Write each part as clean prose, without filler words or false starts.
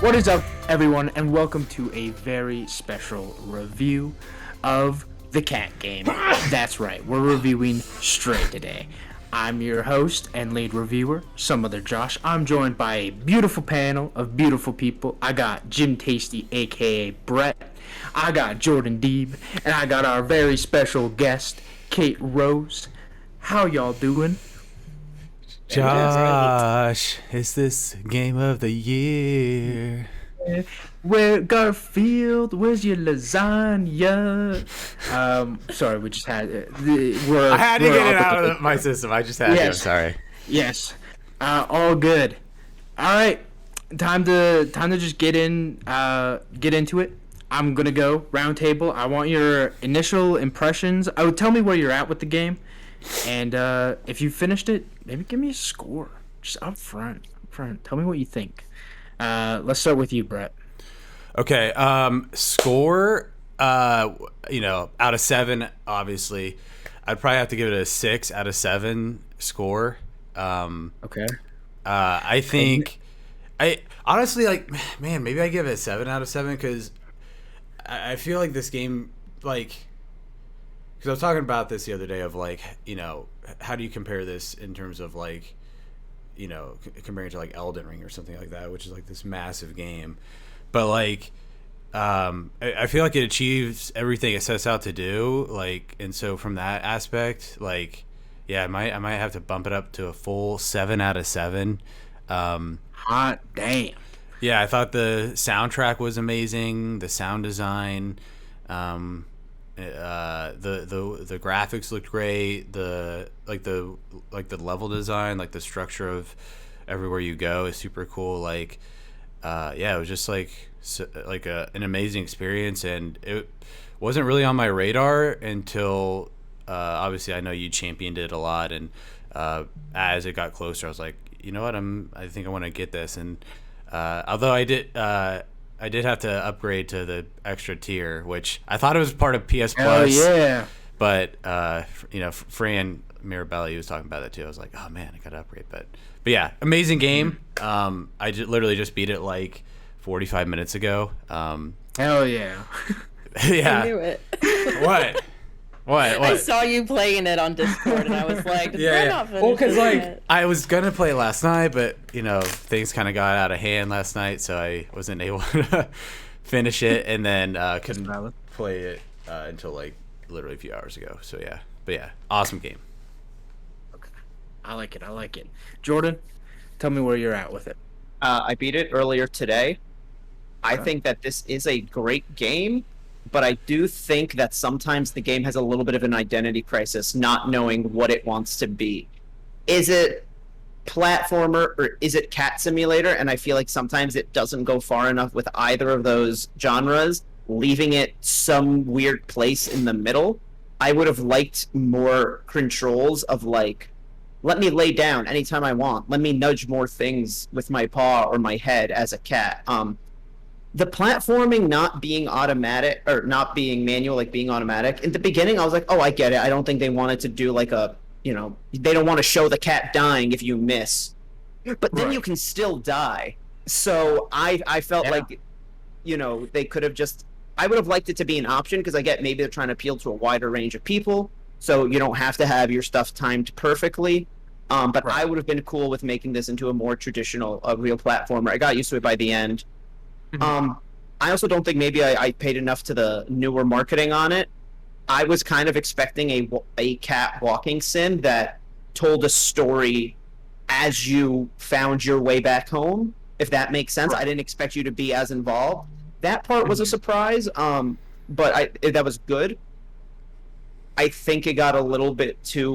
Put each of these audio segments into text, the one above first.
What is up, everyone, and welcome to a very special review of the cat game. That's right, we're reviewing Stray today. I'm your host and lead reviewer, some other Josh. I'm joined by a beautiful panel of beautiful people. I got Jim Tasty, aka Bret. I got Jordan Deeb, and I got our very special guest, CaitRose. How y'all doing? Josh, is this game of the year? Where Garfield, where's your lasagna? Sorry, we just had I had to get it out of my system. I just had to. I'm sorry. Yes, all good. All right, time to just get into it. I'm gonna go round table. I want your initial impressions. Tell me where you're at with the game, and if you finished it, maybe give me a score, just up front. Tell me what you think. Let's start with you, Bret. Okay. Score. Out of 7, obviously, I'd probably have to give it a 6 out of 7 score. Okay. I think, I honestly maybe I give it a 7 out of 7 because I feel like this game, because I was talking about this the other day of how do you compare this in terms of comparing to Elden Ring or something like that, which is this massive game, but I feel like it achieves everything it sets out to do, and so from that aspect, I might have to bump it up to a full 7 out of 7. Hot damn. Yeah, I thought the soundtrack was amazing, the sound design, the graphics looked great, the level design, the structure of everywhere you go is super cool. It was just an amazing experience, and it wasn't really on my radar until obviously I know you championed it a lot, and as it got closer I was like, you know what, I think I want to get this. And although I did have to upgrade to the extra tier, which I thought it was part of PS Plus. Oh yeah. But Fran Mirabelli was talking about that too. I was like, oh man, I gotta upgrade. But yeah, amazing game. I literally just beat it 45 minutes ago. Hell yeah. Yeah. I knew it. What? I saw you playing it on Discord, and I was like, yeah. Well, because I was gonna play last night, but things kind of got out of hand last night, so I wasn't able to finish it, and then couldn't play it until literally a few hours ago. So yeah, but yeah, awesome game. Okay, I like it. Jordan, tell me where you're at with it. I beat it earlier today. I think that this is a great game, but I do think that sometimes the game has a little bit of an identity crisis, not knowing what it wants to be. Is it platformer or is it cat simulator? And I feel like sometimes it doesn't go far enough with either of those genres, leaving it some weird place in the middle. I would have liked more controls of let me lay down anytime I want. Let me nudge more things with my paw or my head as a cat. The platforming not being automatic or not being manual, being automatic. In the beginning, I was like, oh, I get it. I don't think they wanted to do they don't want to show the cat dying if you miss. But then you can still die. So I felt they could have just, I would have liked it to be an option because I get maybe they're trying to appeal to a wider range of people. So you don't have to have your stuff timed perfectly. But I would have been cool with making this into a more traditional, real platformer. I got used to it by the end. I also don't think maybe I paid enough to the newer marketing on it. I was kind of expecting a cat walking sim that told a story as you found your way back home, if that makes sense. I didn't expect you to be as involved. That part was a surprise, but that was good. I think it got a little bit too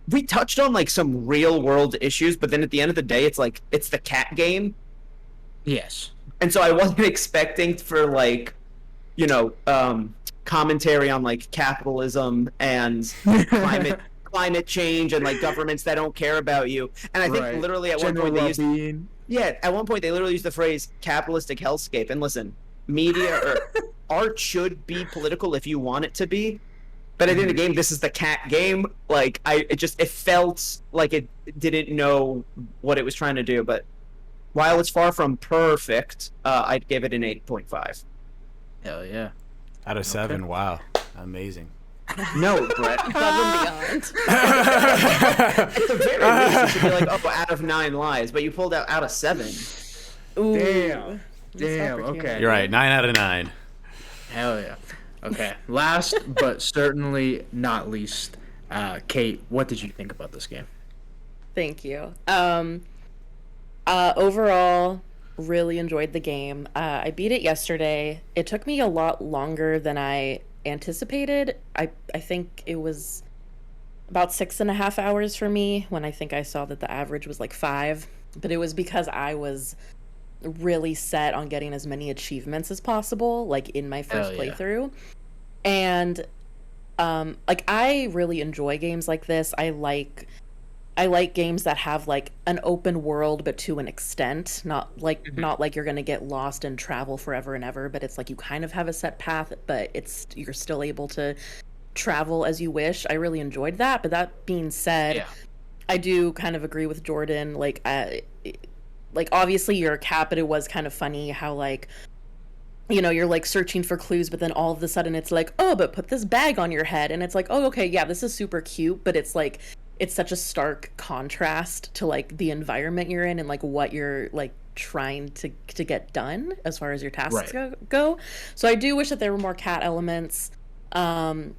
we touched on some real world issues, but then at the end of the day, it's it's the cat game. Yes. And so I wasn't expecting for commentary on capitalism and climate change and governments that don't care about you. And I think literally at one point they literally used the phrase capitalistic hellscape. And listen, media or art should be political if you want it to be. But at the end of the game, this is the cat game. It felt like it didn't know what it was trying to do. But while it's far from perfect, I'd give it an 8.5. Hell yeah. Out of 7, wow, amazing. No, Brett. Above and beyond. At the very least, you should be like, oh, out of 9 lies, but you pulled out of 7. Ooh. Damn. Missed Damn, opportunity. okay. You're right, 9 out of 9. Hell yeah. Okay. Last but certainly not least, Kate, what did you think about this game? Thank you. Overall, really enjoyed the game. I beat it yesterday. It took me a lot longer than I anticipated. I think it was about 6.5 hours for me, when I think I saw that the average was like 5. But it was because I was really set on getting as many achievements as possible, like in my first Hell yeah. playthrough. And like, I really enjoy games like this. I like games that have like an open world, but to an extent, not like you're gonna get lost and travel forever and ever, but it's like you kind of have a set path, but you're still able to travel as you wish. I really enjoyed that. But that being said, Yeah. I do kind of agree with Jordan. Like obviously you're a cat, but it was kind of funny how, like, you know, you're like searching for clues, but then all of a sudden it's like, oh, but put this bag on your head, and it's like, oh, okay, yeah, this is super cute, but it's like, it's such a stark contrast to like the environment you're in and like what you're like trying to get done as far as your tasks go. So I do wish that there were more cat elements, but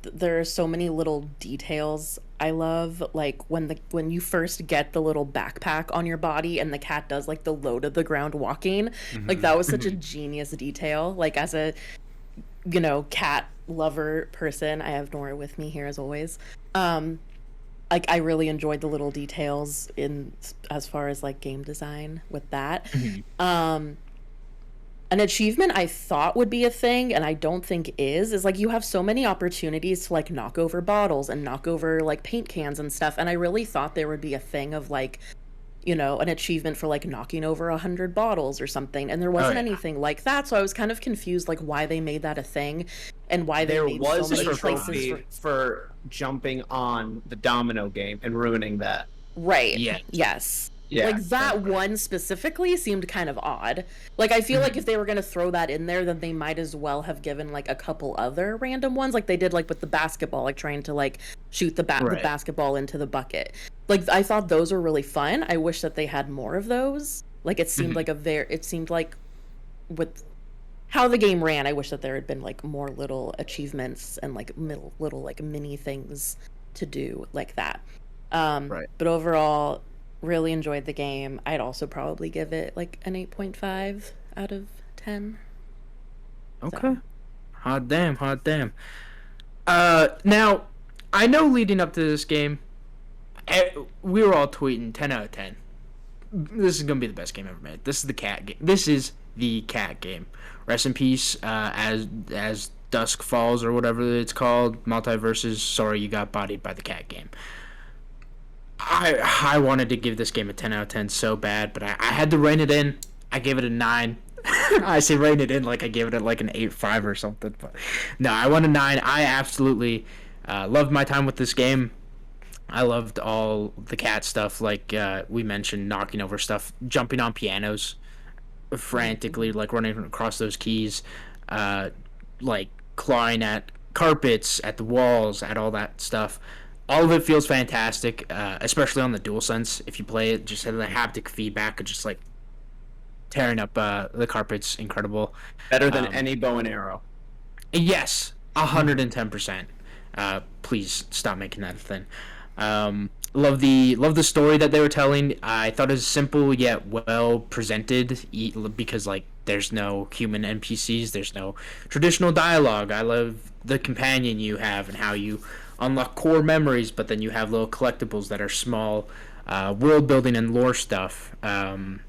there are so many little details I love, like when you first get the little backpack on your body and the cat does like the low to the ground walking. Like, that was such a genius detail. Like, as a, you know, cat lover person, I have Nora with me here as always. Like, I really enjoyed the little details in as far as like game design with that. An achievement I thought would be a thing, and I don't think is like, you have so many opportunities to like knock over bottles and knock over like paint cans and stuff, and I really thought there would be a thing of like, you know, an achievement for like knocking over 100 bottles or something, and there wasn't anything like that. So I was kind of confused, like, why they made that a thing and why they made so many a places trophy for jumping on the domino game and ruining that. Right. Yeah. Yes. Yeah, like, that one specifically seemed kind of odd. Like, I feel like if they were going to throw that in there, then they might as well have given like a couple other random ones, like they did like with the basketball, like trying to like shoot the basketball into the bucket. Like, I thought those were really fun. I wish that they had more of those. Like, it seemed like it seemed like with how the game ran, I wish that there had been like more little achievements and like little like mini things to do like that. But overall, really enjoyed the game. I'd also probably give it like an 8.5 out of 10. Okay. So. Hot damn. Now, I know leading up to this game, we were all tweeting 10 out of 10. This is going to be the best game ever made. This is the cat game. This is the cat game. Rest in peace, as Dusk Falls or whatever it's called, Multiverses. Sorry you got bodied by the cat game. I wanted to give this game a 10 out of 10 so bad, but I had to rein it in. I gave it a 9. I say rein it in like I gave it like an 8.5 or something. But no, I went a 9. I absolutely loved my time with this game. I loved all the cat stuff, like we mentioned, knocking over stuff, jumping on pianos frantically, like running across those keys, like clawing at carpets, at the walls, at all that stuff. All of it feels fantastic, especially on the DualSense. If you play it, just the haptic feedback of just like tearing up the carpet's incredible. Better than any bow and arrow. Yes, 110%. Please stop making that a thing. Love the story that they were telling. I thought it was simple yet well presented, because like there's no human NPCs, there's no traditional dialogue. I love the companion you have and how you unlock core memories, but then you have little collectibles that are small world building and lore stuff. And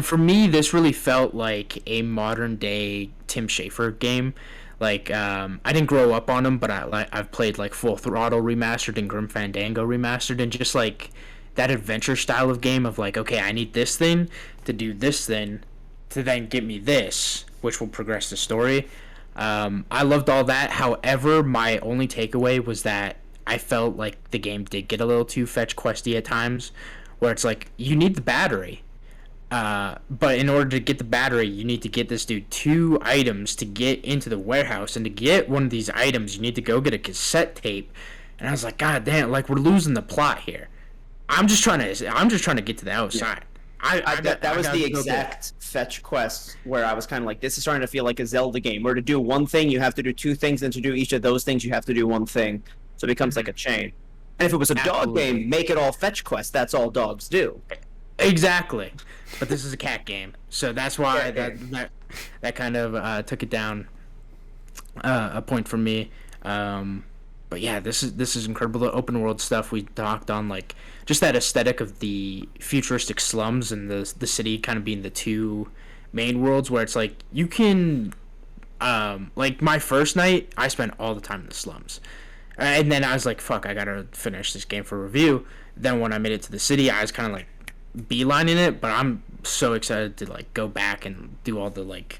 for me, this really felt like a modern day Tim Schafer game. Like, I didn't grow up on them, but I've played like Full Throttle Remastered and Grim Fandango Remastered, and just like that adventure style of game of like, okay, I need this thing to do this thing to then get me this, which will progress the story. I loved all that. However, my only takeaway was that I felt like the game did get a little too fetch questy at times, where it's like you need the battery. But in order to get the battery, you need to get this dude 2 items to get into the warehouse, and to get one of these items, you need to go get a cassette tape. And I was like, God damn, like we're losing the plot here. I'm just trying to get to the outside. That was the exact fetch quest where I was kind of like, this is starting to feel like a Zelda game, where to do one thing you have to do 2 things, and to do each of those things you have to do 1 thing. So it becomes like a chain. And if it was a dog game, make it all fetch quests. That's all dogs do. Exactly. But this is a cat game, so that's why that kind of took it down a point for me. But yeah, this is incredible. The open world stuff we talked on, like just that aesthetic of the futuristic slums and the city kind of being the 2 main worlds, where it's like you can, like my first night, I spent all the time in the slums, and then I was like, fuck, I gotta finish this game for review. Then when I made it to the city, I was kind of like beelining it, but I'm so excited to like go back and do all the like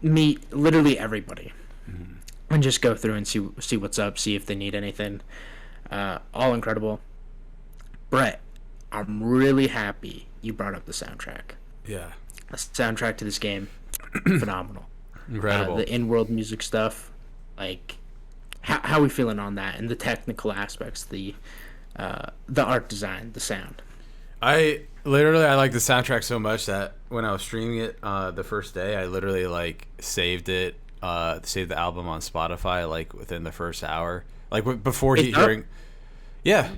meet literally everybody. And just go through and see what's up, see if they need anything. All incredible. Bret, I'm really happy you brought up the soundtrack. Yeah. The soundtrack to this game, phenomenal. Incredible. The in-world music stuff, like how we feeling on that, and the technical aspects, the art design, the sound. I like the soundtrack so much that when I was streaming it the first day, I literally like saved the album on Spotify like within the first hour, like before hearing. Yeah.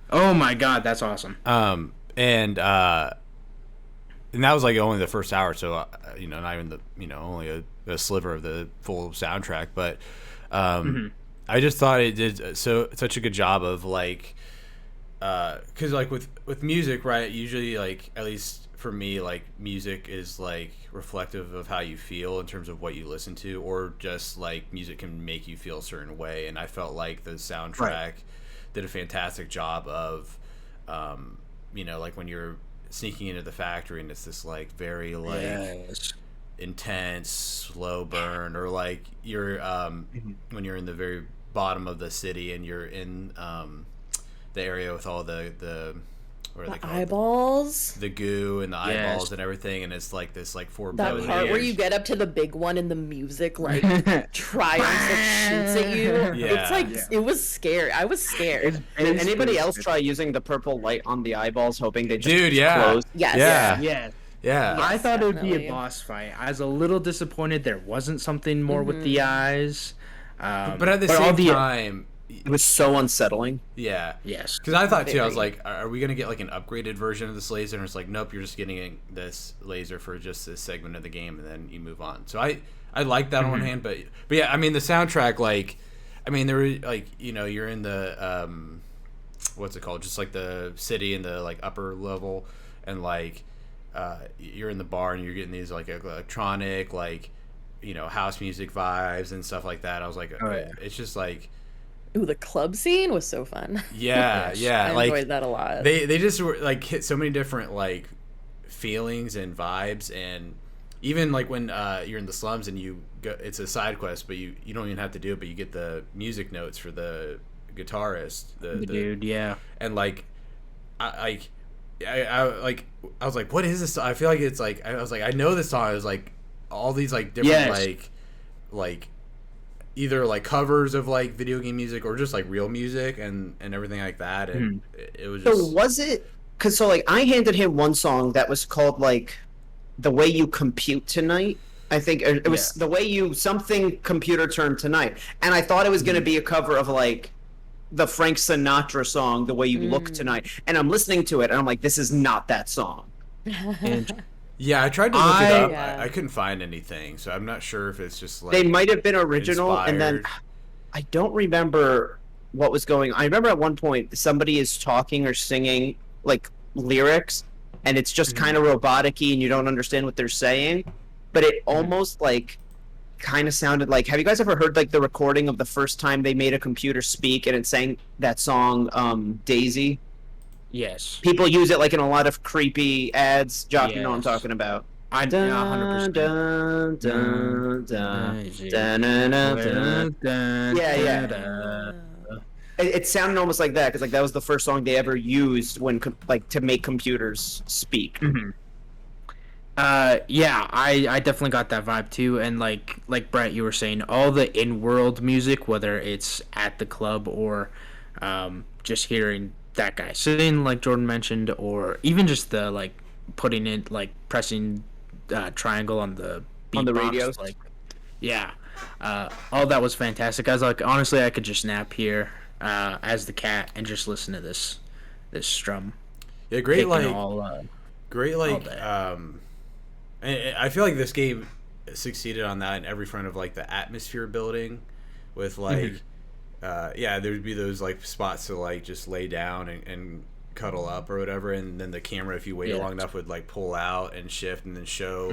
Oh my god, that's awesome. And that was like only the first hour, so not even the only a sliver of the full soundtrack, but I just thought it did such a good job of like, because like with music, right? Usually, like at least for me, like music is like reflective of how you feel in terms of what you listen to, or just like music can make you feel a certain way. And I felt like the soundtrack did a fantastic job of, like when you're sneaking into the factory and it's this like very like intense slow burn, or like you're when you're in the very bottom of the city and you're in the area with all the eyeballs, the goo and the eyeballs and everything, and it's like this like foreboding. That part where you get up to the big one and the music like triumphs and shoots at you. It's like it was scary. I was scared. Did anybody else try using the purple light on the eyeballs, hoping they just close? Yes. Yeah. I thought it would be a boss fight. I was a little disappointed there wasn't something more with the eyes. But at the same time, it was so unsettling. Yeah. Yes. Because I thought too, I was like, are we going to get like an upgraded version of this laser? And it's like, nope, you're just getting this laser for just this segment of the game, and then you move on. So I like that on one hand, but yeah, I mean, the soundtrack, like, I mean, there was like, you're in the, what's it called? Just like the city in the like upper level, and like, you're in the bar and you're getting these like electronic, like, house music vibes and stuff like that. I was like, it's just like, ooh, the club scene was so fun. Yeah, yeah. I enjoyed that a lot. They just were like hit so many different like feelings and vibes, and even like when you're in the slums and you go, it's a side quest, but you don't even have to do it, but you get the music notes for the guitarist, the dude, and like I was like, what is this? I feel like it's like, I was like, I know this song is like all these like different like either like covers of like video game music or just like real music and everything like that, and it was just... So was it because like I handed him one song that was called like The Way You Compute Tonight, I think it was The Way You something computer term tonight, and I thought it was going to be a cover of like the Frank Sinatra song The Way You Look Tonight, and I'm listening to it and I'm like, this is not that song. Yeah, I tried to look it up. I couldn't find anything, so I'm not sure if it's just like they might have been original, inspired. And then I don't remember what was going on. I remember at one point somebody is talking or singing like lyrics, and it's just kind of robotic-y, and you don't understand what they're saying, but it almost like kind of sounded like, have you guys ever heard like the recording of the first time they made a computer speak and it sang that song Daisy? Yes. People use it like in a lot of creepy ads. Josh, you know what I'm talking about. I 100%. Yeah. It sounded almost like that because like that was the first song they ever used when like to make computers speak. Yeah, I definitely got that vibe too, and like Brett, you were saying, all the in-world music, whether it's at the club or just hearing that guy sing, like Jordan mentioned, or even just the like putting it like pressing triangle on the On the beatbox, radios? like yeah, all that was fantastic. I was like, honestly, I could just nap here as the cat and just listen to this strum. Yeah, great Picking like great all like day. and I feel like this game succeeded on that in every front of like the atmosphere building with like yeah, there would be those like spots to like just lay down and cuddle up or whatever, and then the camera, if you wait Yeah. long enough, would like pull out and shift and then show,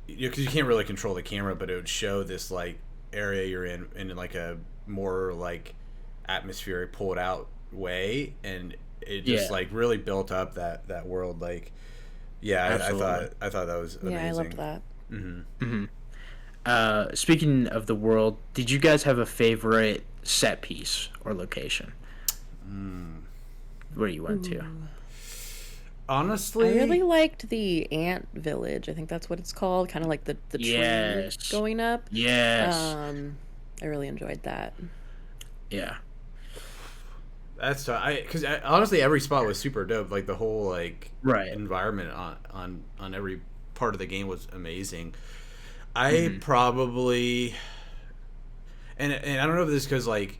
because you can't really control the camera, but it would show this like area you're in like a more like atmospheric pulled out way, and it just Yeah. like really built up that world. Like yeah, Absolutely. I thought that was amazing. Yeah, I loved that. Speaking of the world, did you guys have a favorite set piece or location? Where you went to? Honestly, I really liked the ant village. I think that's what it's called. Kind of like the Yes. tree going up. Yes. I really enjoyed that. Yeah. that's because honestly every spot was super dope. Like the whole like Right. environment on every part of the game was amazing. I probably and I don't know if this is because like,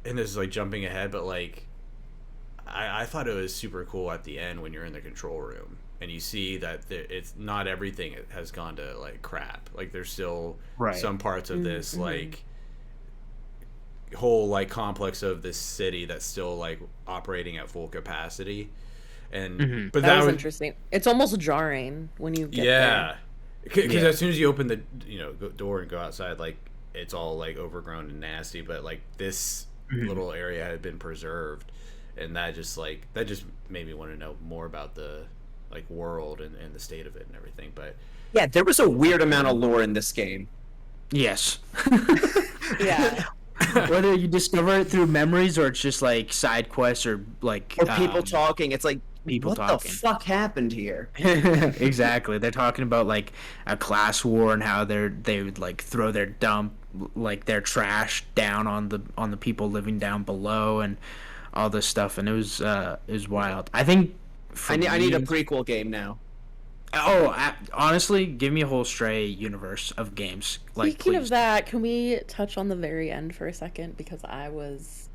and this is like jumping ahead, but like I thought it was super cool at the end when you're in the control room and you see that it's not everything has gone to like crap. Like there's still Right. some parts of this like whole like complex of this city that's still like operating at full capacity. And but That was was interesting. It's almost jarring when you get there. yeah, because Yeah. as soon as you open the door and go outside, like it's all like overgrown and nasty, but like this little area had been preserved, and that just made me want to know more about the like world and the state of it and everything. But Yeah, there was a weird amount of lore in this game. Yes. Yeah. Whether you discover it through memories or it's just like side quests or like Or people talking. It's like, people what talking. the fuck happened here? Exactly. They're talking about like a class war and how they would like throw their dump like their trash down on the people living down below and all this stuff, and it was wild. I think for I need a me- prequel game now. honestly, give me a whole Stray universe of games. Like, Speaking please. of that, can we touch on the very end for a second? Because I was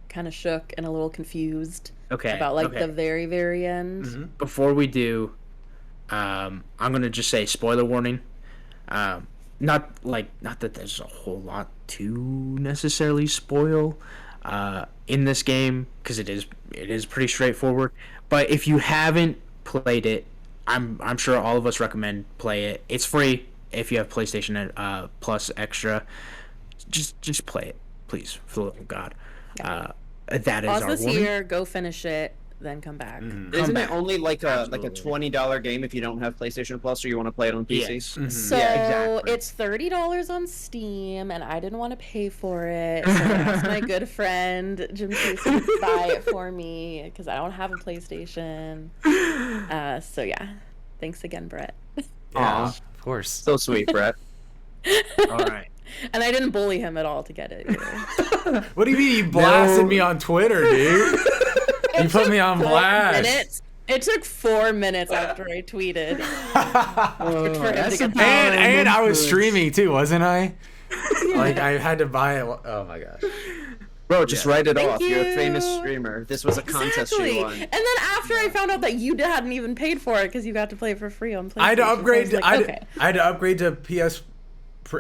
kind of shook and a little confused Okay, about like okay. the very, very end. Before we do, I'm gonna just say spoiler warning. Not that there's a whole lot to necessarily spoil in this game, because it is pretty straightforward. But if you haven't played it, I'm sure all of us recommend play it. It's free if you have PlayStation Plus Extra. Just play it, please, for the love of God. That is Pause our this warning. here, go finish it, then come back. Isn't back. it only like a Absolutely. $20 game if you don't have PlayStation Plus or you want to play it on PC? Yes. So Yeah, exactly. it's $30 on Steam, and I didn't want to pay for it. So I asked my good friend Jim Casey to buy it for me because I don't have a PlayStation. So yeah, thanks again, Brett. yeah, Aw. of course. So sweet, Brett. All right. And I didn't bully him at all to get it either. What do you mean you blasted me on Twitter, dude? You put me on blast. Minutes. It took 4 minutes after I tweeted. for him to that's get a the- power And I was influence. streaming too, wasn't I? Like I had to buy it. Oh my gosh. Bro, just write it Thank off. You're a famous you. streamer. This was a contest Exactly. you won. And then after I found out that you hadn't even paid for it because you got to play it for free on PlayStation, I had to so upgrade. was like, okay. I had to upgrade to PS.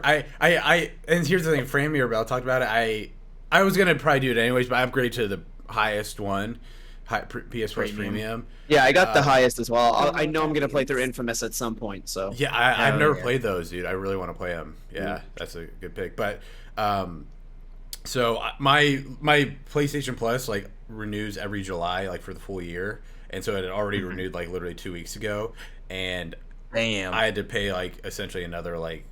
And here's the thing. Fran Mirabelle talked about it. I was gonna probably do it anyways, but I upgraded to the highest one, PS Plus Premium. Yeah, I got the highest as well. I know I'm going to play through Infamous at some point, so. Yeah, I've Oh, never yeah. played those, dude. I really want to play them. Yeah, that's a good pick. But so my PlayStation Plus like renews every July, like for the full year, and so it had already renewed like literally 2 weeks ago, and Damn. I had to pay like essentially another like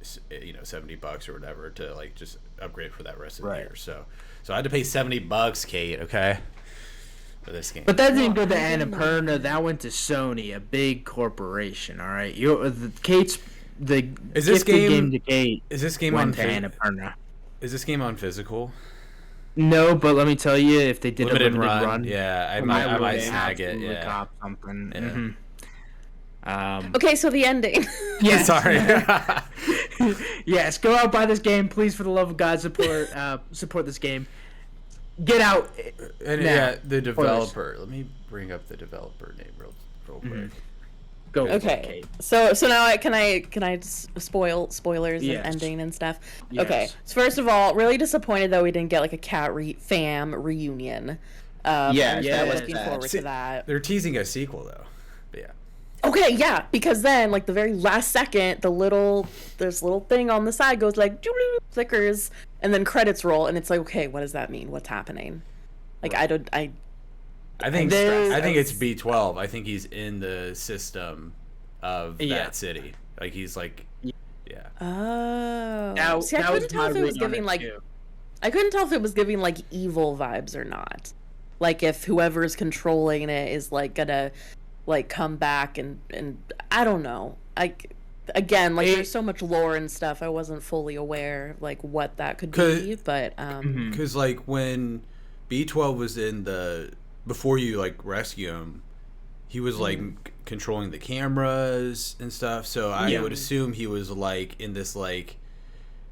$70 or whatever to like just upgrade for that rest of the Right. year. So I had to pay $70, Kate. Okay, for this game. But that didn't go to Annapurna. That went to Sony, a big corporation. All right, Kate's the Is this gifted game to Kate Is this game went on to Annapurna. Is this game on physical? No, but let me tell you, if they did Limited a limited run, Yeah, I I might would snag it. absolutely Yeah. cop something. Yeah. Okay, so the ending. Yes. Sorry. Yes, go out, buy this game, please, for the love of God, support this game. Get out. And now. yeah, the developer. Let me bring up the developer name real quick. Go. for it, Okay, Kate. so now can I spoilers Yes. and ending and stuff? Yes. Okay, so first of all, really disappointed that we didn't get like a fam reunion. Yeah, I was that really was looking bad. forward See, to that. They're teasing a sequel though. But yeah. Okay, yeah, because then like the very last second, this little thing on the side goes like flickers, and then credits roll, and it's like, okay, what does that mean? What's happening? Like I think There- I think it's B12. I think he's in the system of Yeah. that city. Like he's like, yeah. Oh, see, I that was couldn't tell my if it was read on giving it, like too. I couldn't tell if it was giving like evil vibes or not. Like if whoever's controlling it is like gonna like come back and I don't know. Again, like there's so much lore and stuff. I wasn't fully aware like what that could be, but Because like when B12 was in before you like rescue him, he was like controlling the cameras and stuff. So I would assume he was like in this like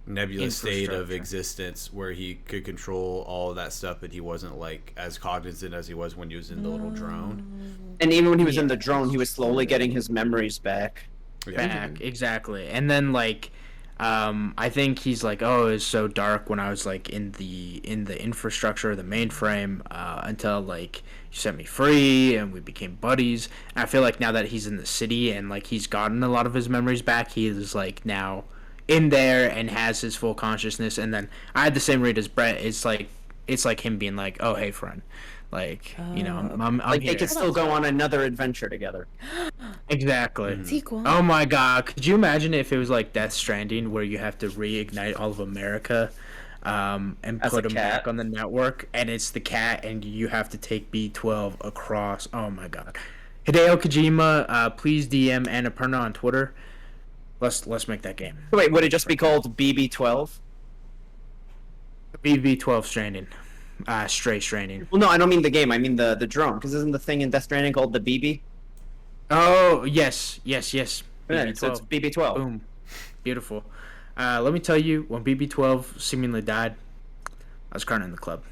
nebulous state of Infrastructure. existence where he could control all of that stuff, but he wasn't like as cognizant as he was when he was in the little drone. And even when he was in the drone, he was slowly getting his memories back. Back, exactly. And then like I think he's like, oh, it's so dark when I was like in the infrastructure, the mainframe, until like you set me free and we became buddies. And I feel like now that he's in the city and like he's gotten a lot of his memories back, he is like now in there and has his full consciousness. And then I had the same read as Bret. It's like him being like, oh, hey friend, like I'm Like here. they could still go on another adventure together. Exactly. sequel. Oh my god, could you imagine if it was like Death Stranding where you have to reignite all of America and As put a them cat. back on the network and it's the cat and you have to take B12 across. Oh my god. Hideo Kojima, please DM Annapurna on Twitter. Let's make that game. Wait, would it just be called BB12? BB12 Stranding. Stray Stranding. Well, no, I don't mean the game. I mean the drone. Because isn't the thing in Death Stranding called the BB? Oh, yes. Yeah, BB12. so it's BB12. Boom. Beautiful. Let me tell you, when BB12 seemingly died, I was crying in the club.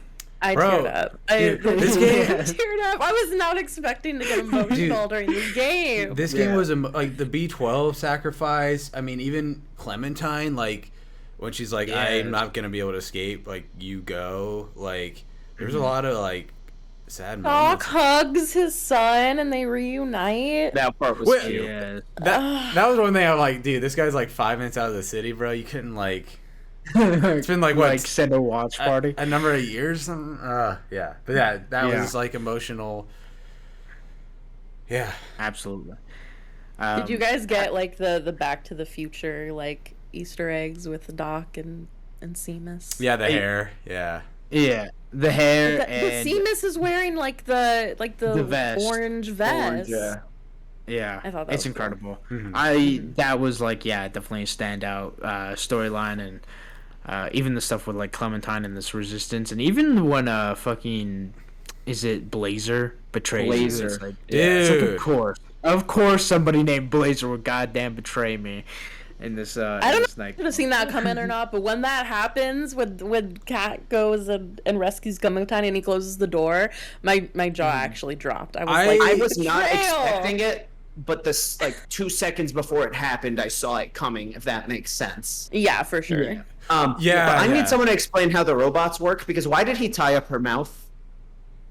I Bro, teared up. dude, this game- I teared up. I was not expecting to get emotional during this game. This game was like the B12 sacrifice. I mean, even Clementine, like when she's like, "I'm not gonna be able to escape," like you go. Like there's a lot of like sad Doc moments. hugs his son and they reunite. That part was Wait, cute. Yeah. That was one thing I'm like, dude, this guy's like 5 minutes out of the city, bro. You couldn't like. It's been like what? Like send a watch party. A number of years. Something. Yeah, but yeah, that Yeah. was like emotional. Yeah. Absolutely. Did you guys get like the Back to the Future like Easter eggs with Doc and Seamus? Yeah, the hair. Yeah. Yeah, the hair But and Seamus is wearing like the vest. orange vest. yeah, I thought that it's was cool. incredible. Mhm. That was like definitely a standout storyline and even the stuff with like Clementine and this resistance and even when fucking is it Blazer betrays you, Blazer. it's like, Dude. it's like, of course somebody named Blazer would goddamn betray me in this I don't in know this if you night. could have seen that coming or not, but when that happens, when Cat goes and rescues Clementine and he closes the door, my jaw actually dropped. I was like, I was not "Betrayal!" expecting it, but this like 2 seconds before it happened, I saw it coming. If that makes sense. Yeah, for sure. Yeah. Yeah, but I yeah. need someone to explain how the robots work because why did he tie up her mouth,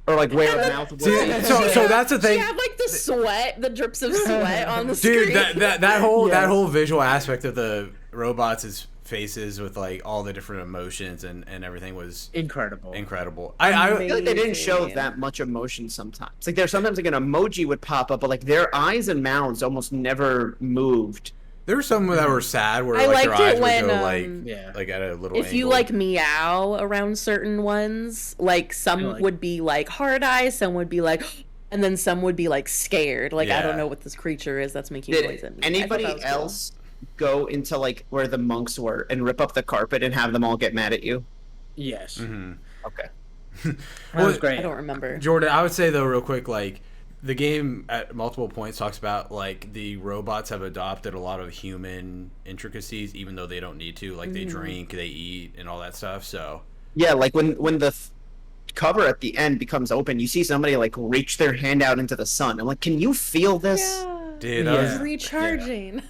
or like where her mouth was? See, so that's the She thing. had like the sweat, the drips of sweat on the screen. Dude, that whole Yes. visual aspect of the robots' faces with like all the different emotions and everything was Incredible. incredible. I feel like they didn't show Amazing. that much emotion sometimes. Like there's sometimes like an emoji would pop up, but like their eyes and mouths almost never moved. There were some that were sad where I like their liked eyes it when, would go Yeah. like at a little if angle. you like meow around certain ones, like some would be like hard eyes, some would be like, and then some would be like scared. Like I don't Yeah. know what this creature is that's making Did noise at me. I thought anybody that was cool. else go into like where the monks were and rip up the carpet and have them all get mad at you? Yes. Mm-hmm. Okay. That was great. I don't remember. Jordan, I would say though, real quick, like the game at multiple points talks about like the robots have adopted a lot of human intricacies, even though they don't need to. Like they drink, they eat, and all that stuff. So Yeah, like when the cover at the end becomes open, you see somebody like reach their hand out into the sun. I'm like, can you feel this? Yeah. dude, Yeah. Recharging.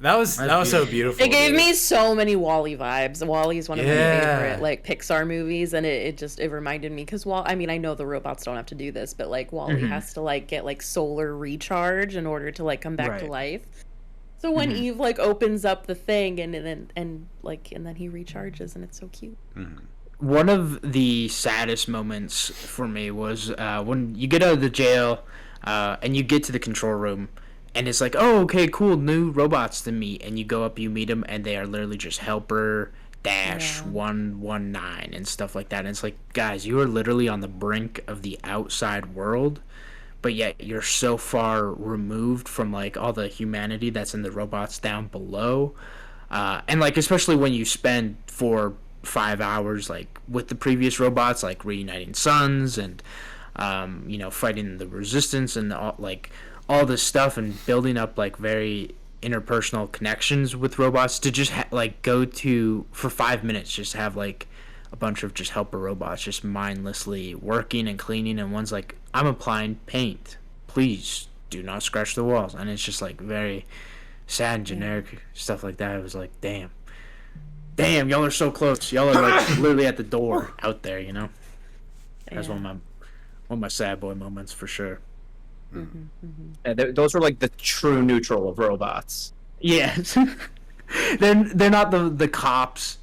that was so beautiful. It gave dude. me so many Wall-E vibes. Wall-E's one of my Yeah. favorite like Pixar movies, and it reminded me because I mean I know the robots don't have to do this, but like Wall-E has to like get like solar recharge in order to like come back to Right. life. So when Eve like opens up the thing and then he recharges and it's so cute. One of the saddest moments for me was when you get out of the jail and you get to the control room, and it's like, oh, okay, cool, new robots to meet, and you go up, you meet them, and they are literally just helper dash 119 and stuff like that. And it's like, guys, you are literally on the brink of the outside world, but yet you're so far removed from like all the humanity that's in the robots down below. And like especially when you spend 4-5 hours like with the previous robots, like reuniting sons and fighting the resistance and all this stuff and building up like very interpersonal connections with robots, to just like go to for 5 minutes just have like a bunch of just helper robots just mindlessly working and cleaning, and one's like, I'm applying paint, please do not scratch the walls, and it's just like very sad and generic stuff like that. It was like, damn, y'all are so close, y'all are like literally at the door out there, That's one of my sad boy moments for sure. Those were like the true neutral of robots. Yeah. they're not the cops,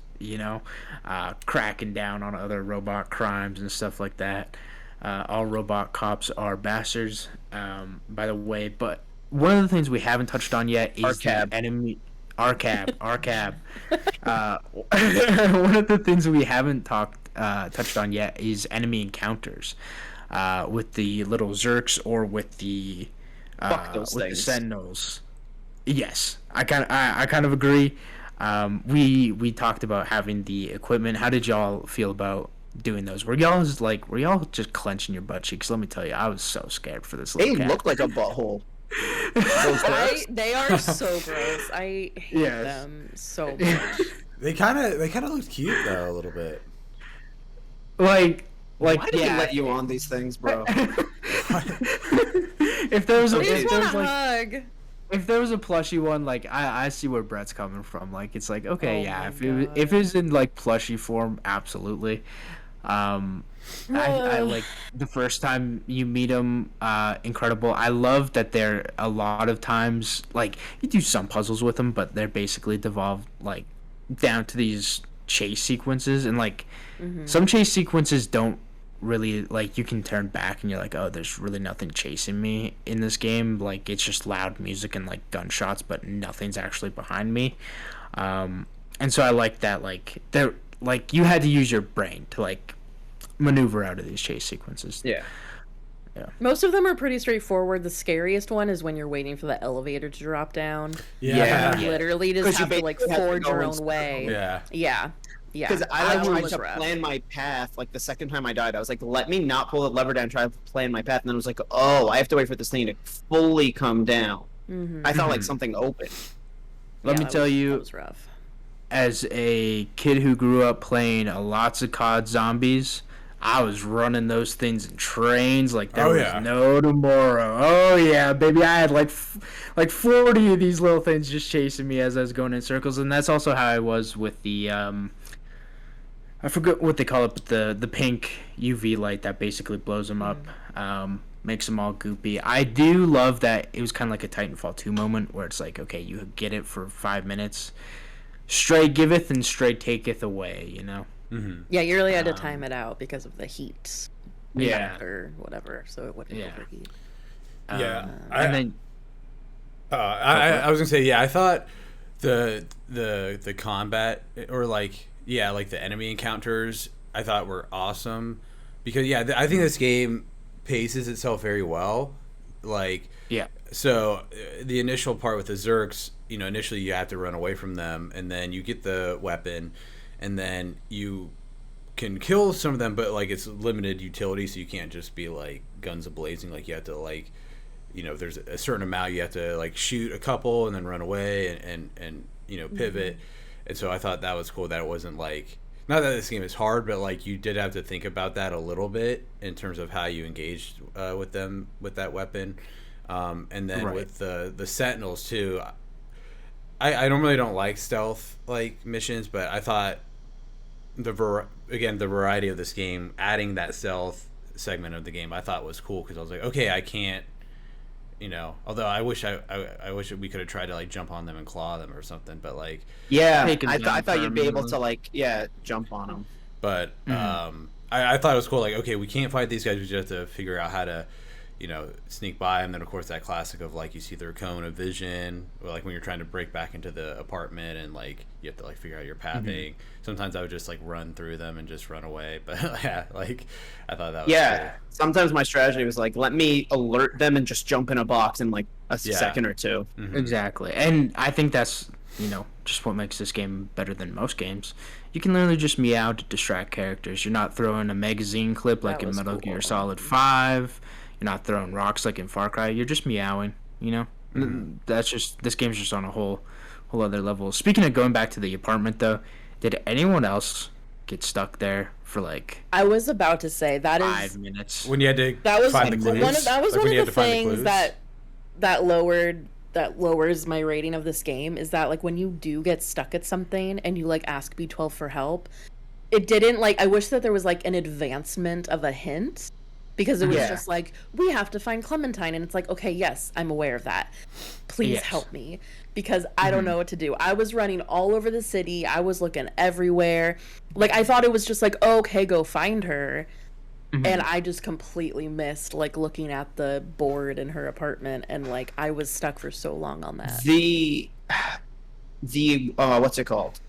cracking down on other robot crimes and stuff like that. All robot cops are bastards, by the way. But one of the things we haven't touched on yet is RCAB. the enemy. RCAB. One of the things we haven't touched on yet is enemy encounters. With the little Zerks or with the Fuck those with things. the Sentinels. Just I kind of agree. We talked about having the equipment. How did y'all feel about doing those? Were y'all just clenching your butt cheeks? Let me tell you, I was so scared for this They little cat. look like a butthole. Those Zerks? They are so gross. I hate them so much. They kind of looked cute though a little bit. Like Why did he let you on these things, bro? if there was I just want a like hug. if there was a plushy one, like I see where Brett's coming from. Like it's like, okay, Oh yeah, my if it was in like plushy form, absolutely. I like the first time you meet them, incredible. I love that they're a lot of times like you do some puzzles with them, but they're basically devolved like down to these chase sequences, and like some chase sequences don't really, like, you can turn back and you're like, oh, there's really nothing chasing me in this game. Like it's just loud music and like gunshots, but nothing's actually behind me. And so I like that, like they're like you had to use your brain to like maneuver out of these chase sequences. Yeah. Most of them are pretty straightforward. The scariest one is when you're waiting for the elevator to drop down. Yeah. You literally 'Cause just you have to like basically have to forge go your in own circles. way. Yeah. Yeah. Because I That one tried was to rough. plan my path, like the second time I died, I was like, let me not pull the lever down, try to plan my path, and then I was like, oh, I have to wait for this thing to fully come down. I thought like something opened. Let me tell you, that was rough. as a kid who grew up playing lots of COD Zombies, I was running those things in trains like there was no tomorrow. Oh yeah, baby! I had like 40 of these little things just chasing me as I was going in circles, and that's also how I was with the I forget what they call it, but the pink UV light that basically blows them up, makes them all goopy. I do love that it was kind of like a Titanfall 2 moment where it's like, okay, you get it for 5 minutes, stray giveth and stray taketh away, you know. Yeah, you really had to time it out because of the heat. Yeah. Or whatever, so it wouldn't overheat. Yeah. And then I was gonna say, yeah, I thought The combat, or like the enemy encounters, I thought were awesome, because I think this game paces itself very well. Like, Yeah. so the initial part with the Zerks, initially you have to run away from them, and then you get the weapon, and then you can kill some of them, but like it's limited utility, so you can't just be like guns a-blazing. Like, you have to like, there's a certain amount you have to like shoot a couple and then run away and pivot. And so I thought that was cool, that it wasn't like, not that this game is hard, but like you did have to think about that a little bit in terms of how you engaged with them with that weapon. And then with the Sentinels too, I normally don't like stealth like missions, but I thought the variety of this game, adding that stealth segment of the game, I thought was cool, because I was like, okay, I can't, although I wish we could have tried to like jump on them and claw them or something, but like, I thought you'd be able to like jump on them. But I thought it was cool, like, okay, we can't fight these guys, we just have to figure out how to sneak by. And then of course that classic of like, you see their cone of vision, or like when you're trying to break back into the apartment and like you have to like figure out your pathing. Sometimes I would just like run through them and just run away, but like I thought that was cool. Sometimes my strategy was like, let me alert them and just jump in a box in like a second or two. Exactly. And I think that's just what makes this game better than most games. You can literally just meow to distract characters. You're not throwing a magazine clip like in Metal Gear Solid 5. You're not throwing rocks like in Far Cry. You're just meowing, That's just, this game's just on a whole other level. Speaking of going back to the apartment, though, did anyone else get stuck there for like, I was about to say, that 5 minutes? When you had to that was find the clues? That was Like, one of the things that lowers my rating of this game, is that like when you do get stuck at something and you like ask B12 for help, it didn't like, I wish that there was like an advancement of a hint, because it was just like, we have to find Clementine, and it's like, okay, yes, I'm aware of that, please help me, because I don't know what to do. I was running all over the city, I was looking everywhere, like I thought it was just like, oh, okay, go find her. And I just completely missed like looking at the board in her apartment, and like I was stuck for so long on that. The what's it called?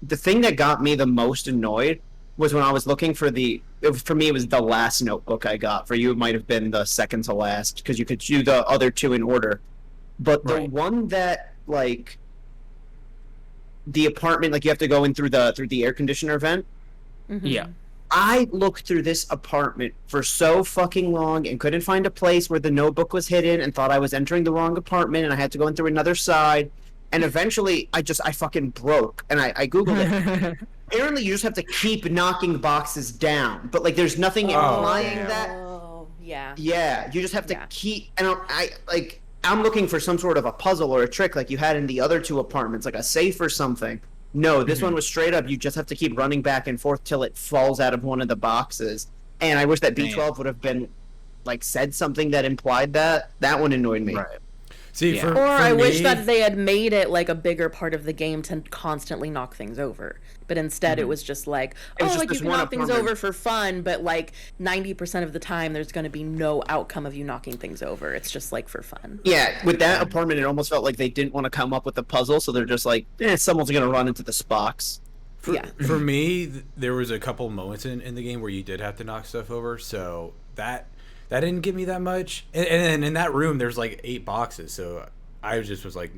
The thing that got me the most annoyed was when I was looking for for me it was the last notebook I got. For you it might have been the second to last, because you could do the other two in order. But the one that like the apartment, like you have to go in through the air conditioner vent. Yeah. I looked through this apartment for so fucking long and couldn't find a place where the notebook was hidden, and thought I was entering the wrong apartment, and I had to go in through another side. And eventually I fucking broke, and I Googled it. Apparently you just have to keep knocking boxes down, but like there's nothing implying that. Oh, yeah. Yeah, you just have to keep, and I'm looking for some sort of a puzzle or a trick like you had in the other two apartments, like a safe or something. No, this one was straight up, you just have to keep running back and forth till it falls out of one of the boxes. And I wish that B12 would have been like said something that implied that. That one annoyed me. Right. See, Or I wish that they had made it like a bigger part of the game to constantly knock things over. But instead it was just like, like you can knock things over for fun, but like 90% of the time there's going to be no outcome of you knocking things over. It's just like for fun. Yeah, with that apartment it almost felt like they didn't want to come up with a puzzle, so they're just like, someone's going to run into this box. For me, there was a couple moments in the game where you did have to knock stuff over, so that didn't give me that much. And in that room, there's like 8 boxes, so I just was like,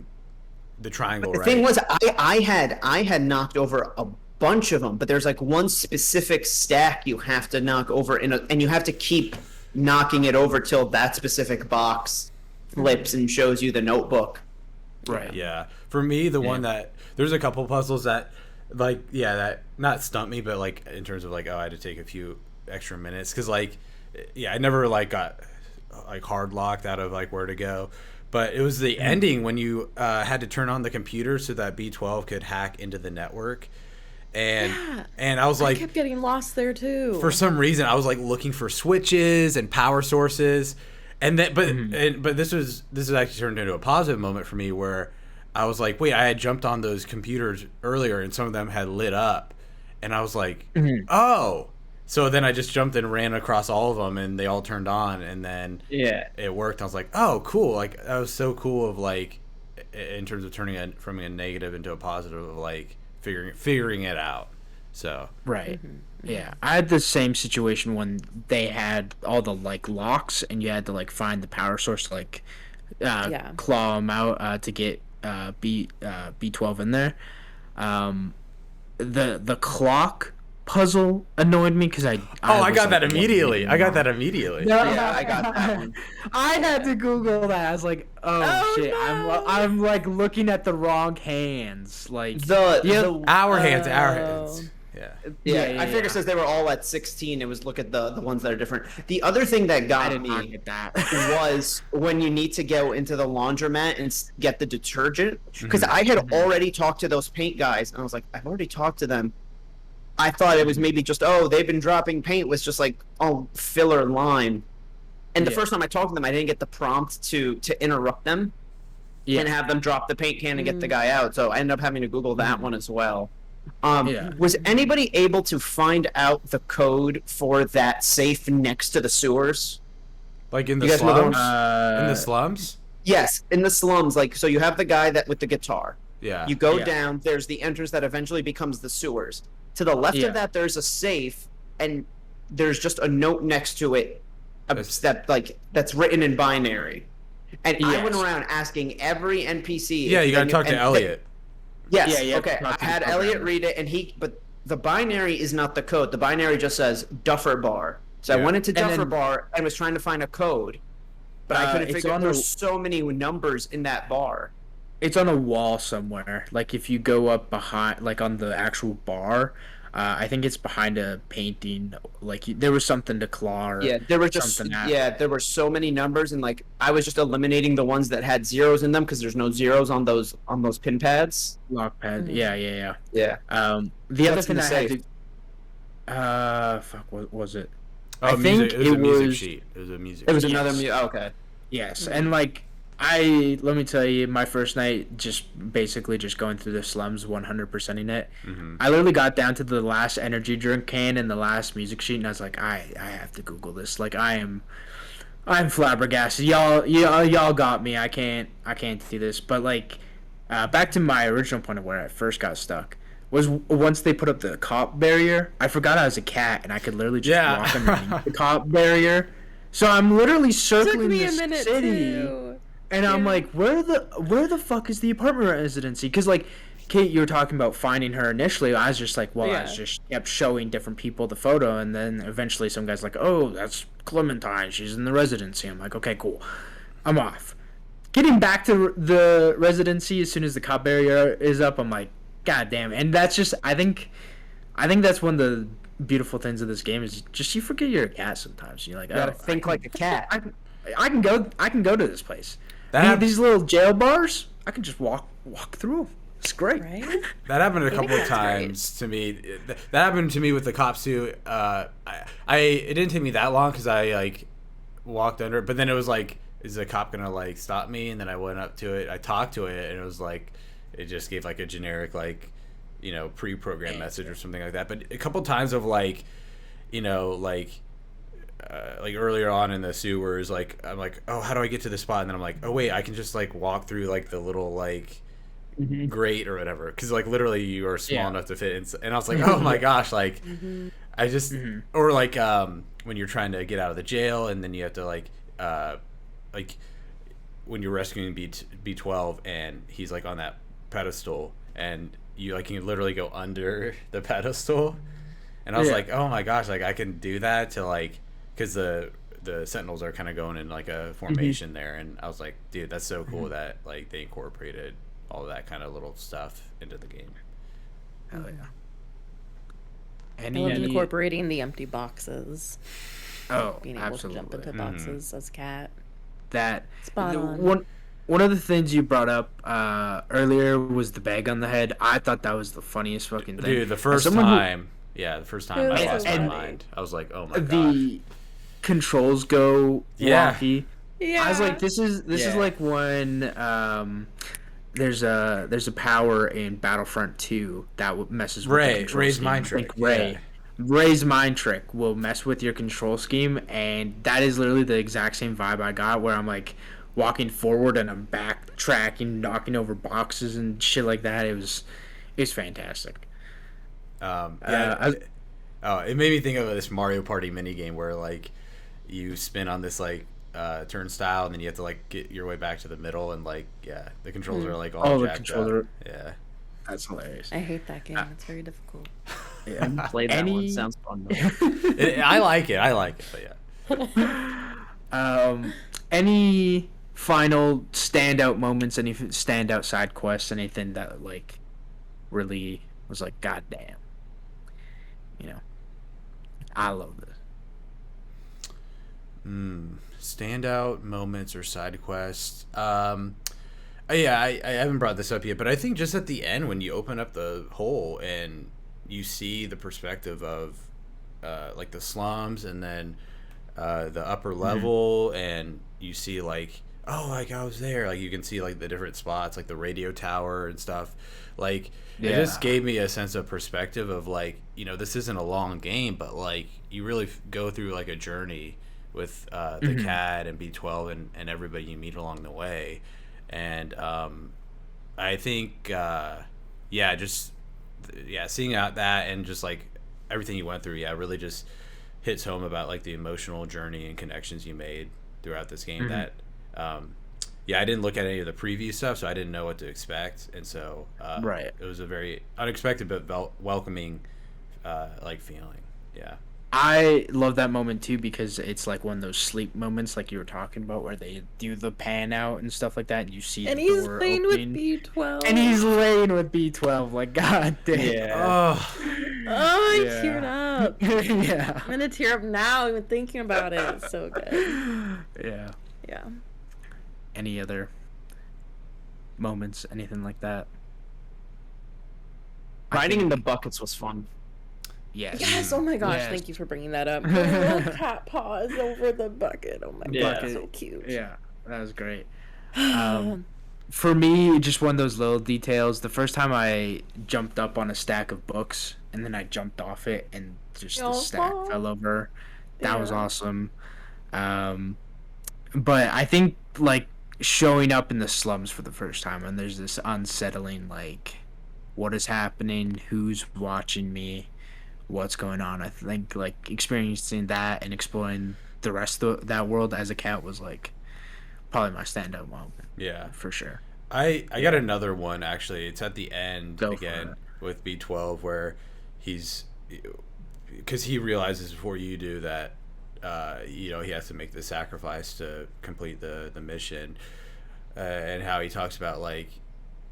the triangle. The thing was, I had knocked over a bunch of them, but there's like one specific stack you have to knock over and you have to keep knocking it over till that specific box flips and shows you the notebook. Right. Yeah. For me, the one that there's a couple puzzles that like that not stumped me, but like in terms of like, I had to take a few extra minutes, because like I never like got like hard locked out of like where to go. But it was the ending when you had to turn on the computer so that B12 could hack into the network. And I was like, I kept getting lost there too. For some reason, I was like looking for switches and power sources, and then but this is actually turned into a positive moment for me, where I was like, wait, I had jumped on those computers earlier and some of them had lit up, and I was like, oh. So then I just jumped and ran across all of them, and they all turned on, and then it worked. I was like, oh, cool. Like, that was so cool of, like, in terms of turning it from a negative into a positive of like figuring it out. So Right. Yeah, I had the same situation when they had all the like locks, and you had to like find the power source to like claw them out to get B12 in there. The clock puzzle annoyed me because I was, got that like, immediately. wondering I got that immediately. No, Yeah, I got that one. I had to Google that. I was like, oh shit, no. I'm like looking at the wrong hands. Like Our hands. Yeah. I figured since they were all at 16, it was look at the ones that are different. The other thing that I got did not me get that. was when you need to go into the laundromat and get the detergent. Because I had already talked to those paint guys, and I was like, I've already talked to them. I thought it was maybe just, they've been dropping paint with just like, filler line. And the first time I talked to them, I didn't get the prompt to interrupt them and have them drop the paint can and get the guy out. So I ended up having to Google that one as well. Was anybody able to find out the code for that safe next to the sewers? Like in the You guys know the slums? one- In the slums? Yes, in the slums. Like, so you have the guy that with the guitar. Yeah. You go down. There's the entrance that eventually becomes the sewers. To the left of that, there's a safe, and there's just a note next to it that's written in binary. And I went around asking every NPC. Yeah, you gotta talk to Elliot. Yes. Yeah, okay. I had Elliot read it, but the binary is not the code. The binary just says Duffer Bar. So I went into Duffer Bar and was trying to find a code, but I couldn't figure out. There's so many numbers in that bar. It's on a wall somewhere. Like if you go up behind, like on the actual bar, I think it's behind a painting. Like there was something to claw. Or there were just there were so many numbers, and like I was just eliminating the ones that had zeros in them because there's no zeros on those pin pads. Lock pad. Yeah. Yeah. The other thing I had to. What was it? I think it was a music sheet. It was a music. It was another music. Oh, okay. Yes, and like. Let me tell you, my first night just basically just going through the slums 100%ing it. I literally got down to the last energy drink can and the last music sheet, and I was like, I have to Google this. Like I'm flabbergasted. Y'all got me. I can't do this. But like, back to my original point of where I first got stuck was once they put up the cop barrier. I forgot I was a cat and I could literally just walk underneath the cop barrier. So I'm literally circling this city. Too. And I'm like, where the fuck is the apartment residency? Because like, Kate, you were talking about finding her initially. I was just like, I was just kept showing different people the photo, and then eventually some guy's like, oh, that's Clementine. She's in the residency. I'm like, okay, cool. I'm off. Getting back to the residency as soon as the cop barrier is up, I'm like, god damn. And that's just, I think that's one of the beautiful things of this game is just you forget you're a cat sometimes. You're like, you gotta think like a cat. I can go to this place. These little jail bars, I can just walk through them. It's great. Right? That happened a couple of times to me. That happened to me with the cops too. It didn't take me that long because I like walked under it, but then it was like, is the cop gonna like stop me? And then I went up to it. I talked to it, and it was like, it just gave like a generic like, pre-programmed message or something like that. But a couple times of like, like earlier on in the sewers, like I'm like, oh, how do I get to this spot? And then I'm like, oh wait, I can just like walk through like the little like grate or whatever, because like literally you are small enough to fit in. And I was like, oh my gosh, like I just or like when you're trying to get out of the jail and then you have to like when you're rescuing B12 and he's like on that pedestal and you like can literally go under the pedestal, and I was like, oh my gosh, like I can do that to like. Because the Sentinels are kind of going in like a formation there, and I was like, dude, that's so cool that like they incorporated all of that kind of little stuff into the game. Hell yeah! I loved incorporating the empty boxes. Oh, being able to jump into boxes as cat. That spot on. One of the things you brought up earlier was the bag on the head. I thought that was the funniest fucking thing. Dude, the first time I lost my mind. I was like, oh my god. Controls go wonky. Yeah. I was like, this is like when there's a power in Battlefront 2 that messes with the control Ray's scheme. mind trick. Ray's mind trick will mess with your control scheme, and that is literally the exact same vibe I got where I'm like, walking forward and I'm backtracking, knocking over boxes and shit like that. It's fantastic. It made me think of this Mario Party minigame where like you spin on this like turnstile and then you have to like get your way back to the middle and like the controls are like all jacked up. Yeah, that's hilarious. I hate that game. It's very difficult. Yeah. Play that one. Sounds fun though. I like it, but yeah. Any final standout moments? Any standout side quests? Anything that like really was like, God damn, I love this. Standout moments or side quests. I haven't brought this up yet, but I think just at the end when you open up the hole and you see the perspective of like the slums and then the upper level, and you see like, oh, like I was there, like you can see like the different spots, like the radio tower and stuff. Like it just gave me a sense of perspective of like, this isn't a long game, but like you really go through like a journey with the cat and B12 and everybody you meet along the way. And I think seeing out that and just like everything you went through, really just hits home about like the emotional journey and connections you made throughout this game. That I didn't look at any of the preview stuff, so I didn't know what to expect, and so it was a very unexpected but welcoming like feeling. I love that moment too because it's like one of those sleep moments like you were talking about where they do the pan out and stuff like that and you see the door opening. And he's laying with B12. Like, God damn. Yeah. I teared up. Yeah. I'm gonna tear up now even thinking about it. It's so good. Yeah. Yeah. Any other moments, anything like that? Riding in the buckets was fun. Yes. Oh my gosh. Yes. Thank you for bringing that up. Little cat paws over the bucket. Oh my god. So cute. Yeah. That was great. For me, just one of those little details. The first time I jumped up on a stack of books and then I jumped off it and just the stack fell over. That was awesome. But I think like showing up in the slums for the first time and there's this unsettling like, what is happening? Who's watching me? What's going on? I think like experiencing that and exploring the rest of that world as a cat was like probably my standout moment. Yeah, for sure. I got another one actually. It's at the end again with B12 where because he realizes before you do that he has to make the sacrifice to complete the mission, and how he talks about like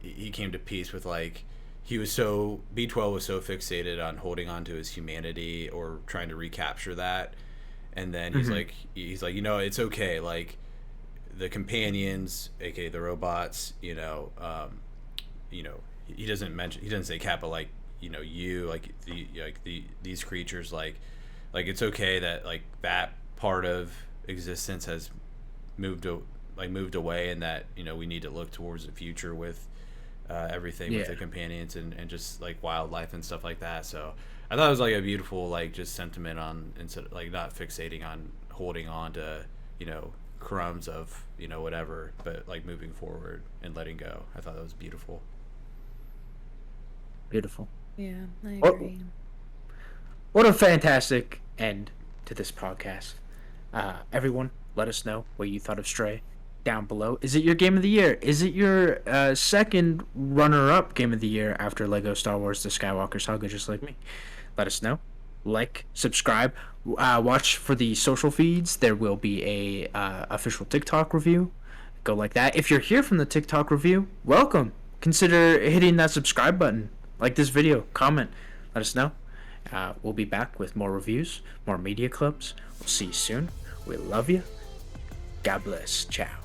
he came to peace with like B12 was so fixated on holding on to his humanity or trying to recapture that, and then he's like it's okay, like the companions, aka the robots, he doesn't say cat, but like these creatures, like it's okay that like that part of existence has moved away, and that we need to look towards the future with everything with the companions and just like wildlife and stuff like that. So I thought it was like a beautiful like just sentiment on, instead of like not fixating on holding on to crumbs of whatever, but like moving forward and letting go. I thought that was beautiful. Yeah, I agree. What a fantastic end to this podcast. Everyone, let us know what you thought of Stray down below. Is it your game of the year? Is it your second runner-up game of the year after Lego Star Wars The Skywalker Saga, just like me? Let us know. Like, subscribe, watch for the social feeds. There will be a official TikTok review. Go like that. If you're here from the TikTok review, welcome. Consider hitting that subscribe button. Like this video, comment, let us know. We'll be back with more reviews, more media clubs. We'll see you soon. We love you. God bless. Ciao.